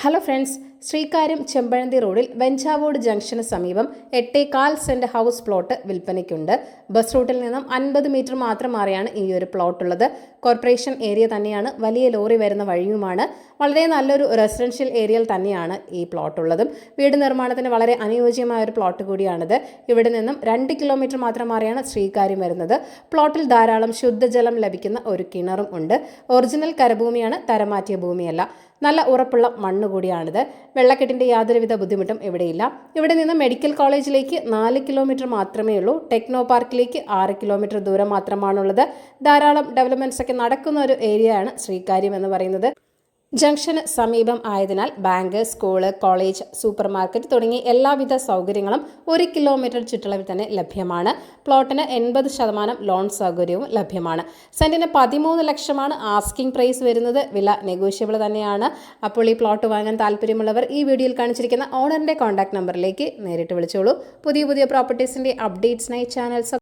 Hello friends, Sreekaryam Chempazhanthi റോഡിൽ Venjavode junction സമീപം 8.25 saint house plot വിൽപ്പനയ്ക്കുണ്ട്. Bus റൂട്ടിൽ നിന്നും 50 മീറ്റർ മാത്രം മാറിയാണ് ഈ ഒരു പ്ലോട്ട് ഉള്ളത്. കോർപ്പറേഷൻ ഏരിയ തന്നെയാണ്, വലിയ ലോറി വരുന്ന വഴിയുമാണ്. വളരെ നല്ലൊരു റെസിഡൻഷ്യൽ ഏരിയയിൽ തന്നെയാണ് ഈ പ്ലോട്ട് ഉള്ളതും. വീട് നിർമ്മാണത്തിന് വളരെ അനുയോജ്യമായ ഒരു പ്ലോട്ട് കൂടിയാണിത്. ഇവിടെ നിന്നും 2 കിലോമീറ്റർ മാത്രം മാറിയാണ് ശ്രീകാര്യം വരുന്നത്. പ്ലോട്ടിൽ ധാരാളം ശുദ്ധജലം ലഭിക്കുന്ന ഒരു കിണറും ഉണ്ട്. ഒറിജിനൽ കരഭൂമിയാണ്, തരമാറ്റിയ ഭൂമിയല്ല. നല്ല ഉറപ്പുള്ള മണ്ണ് കൂടിയാണിത്. വെള്ളക്കെട്ടിൻ്റെ യാതൊരുവിധ ബുദ്ധിമുട്ടും ഇവിടെയില്ല. ഇവിടെ നിന്ന് മെഡിക്കൽ കോളേജിലേക്ക് 4 കിലോമീറ്റർ മാത്രമേ ഉള്ളൂ. ടെക്നോ പാർക്കിലേക്ക് 6 കിലോമീറ്റർ ദൂരം മാത്രമാണുള്ളത്. ധാരാളം ഡെവലപ്മെൻറ്റ്സ് ഒക്കെ നടക്കുന്ന ഒരു ഏരിയയാണ് ശ്രീകാര്യം എന്ന് പറയുന്നത്. ജംഗ്ഷന് സമീപം ആയതിനാൽ bank, school, college, super market തുടങ്ങി എല്ലാവിധ സൗകര്യങ്ങളും 1 കിലോമീറ്റർ ചുറ്റളവിൽ തന്നെ ലഭ്യമാണ്. പ്ലോട്ടിന് 80% ലോൺ സൗകര്യവും ലഭ്യമാണ്. സെന്റിന് 13 ലക്ഷമാണ് ആസ്കിംഗ് പ്രൈസ് വരുന്നത്. വില നെഗോഷ്യബിൾ തന്നെയാണ്. അപ്പോൾ ഈ പ്ലോട്ട് വാങ്ങാൻ താല്പര്യമുള്ളവർ ഈ വീഡിയോയിൽ കാണിച്ചിരിക്കുന്ന ഓണറിന്റെ കോൺടാക്ട് നമ്പറിലേക്ക് നേരിട്ട് വിളിച്ചോളൂ. പുതിയ പ്രോപ്പർട്ടീസിന്റെ അപ്ഡേറ്റ്സിനായി ചാനൽ